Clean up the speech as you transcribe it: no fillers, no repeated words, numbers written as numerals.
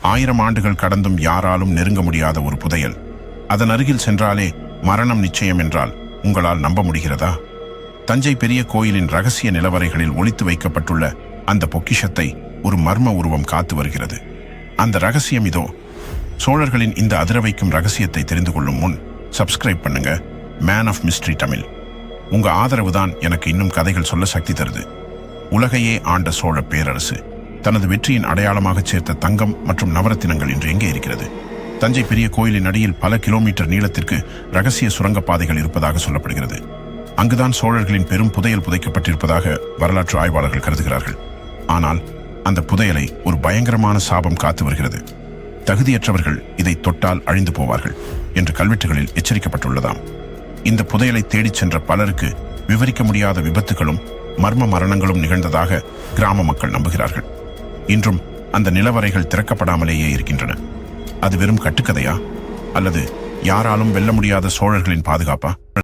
1000 ஆண்டுகள் கடந்தும் யாராலும் நெருங்க முடியாத ஒரு புதையல். அதன் அருகில் சென்றாலே மரணம் நிச்சயம் என்றால் உங்களால் நம்ப முடிகிறதா? தஞ்சை பெரிய கோயிலின் ரகசிய நிலவறைகளில் ஒளித்து வைக்கப்பட்டுள்ள அந்த பொக்கிஷத்தை ஒரு மர்ம உருவம் காத்து வருகிறது. அந்த ரகசியம் இதோ. சோழர்களின் இந்த அதிரவைக்கும் ரகசியத்தை தெரிந்து கொள்ளும் முன் சப்ஸ்கிரைப் பண்ணுங்க மேன் ஆஃப் மிஸ்ட்ரி தமிழ். உங்க ஆதரவு தான் எனக்கு இன்னும் கதைகள் சொல்ல சக்தி தருது. உலகையே ஆண்ட சோழ பேரரசு தனது வெற்றியின் அடையாளமாக சேர்த்த தங்கம் மற்றும் நவரத்தினங்கள் இன்று எங்கே இருக்கிறது? தஞ்சை பெரிய கோயிலின் அடியில் பல கிலோமீட்டர் நீளத்திற்கு ரகசிய சுரங்கப்பாதைகள் இருப்பதாக சொல்லப்படுகிறது. அங்குதான் சோழர்களின் பெரும் புதையல் புதைக்கப்பட்டிருப்பதாக வரலாற்று ஆய்வாளர்கள் கருதுகிறார்கள். ஆனால் அந்த புதையலை ஒரு பயங்கரமான சாபம் காத்து வருகிறது. தகுதியற்றவர்கள் இதை தொட்டால் அழிந்து போவார்கள் என்று கல்வெட்டுகளில் எச்சரிக்கப்பட்டுள்ளதாம். இந்த புதையலை தேடிச் சென்ற பலருக்கு விவரிக்க முடியாத விபத்துகளும் மர்ம மரணங்களும் நிகழ்ந்ததாக கிராம மக்கள் நம்புகிறார்கள். இன்றும் அந்த நிலவறைகள் திறக்கப்படாமலேயே இருக்கின்றன. அது வெறும் கட்டுக்கதையா அல்லது யாராலும் வெல்ல முடியாத சோழர்களின் பாதுகாப்பா?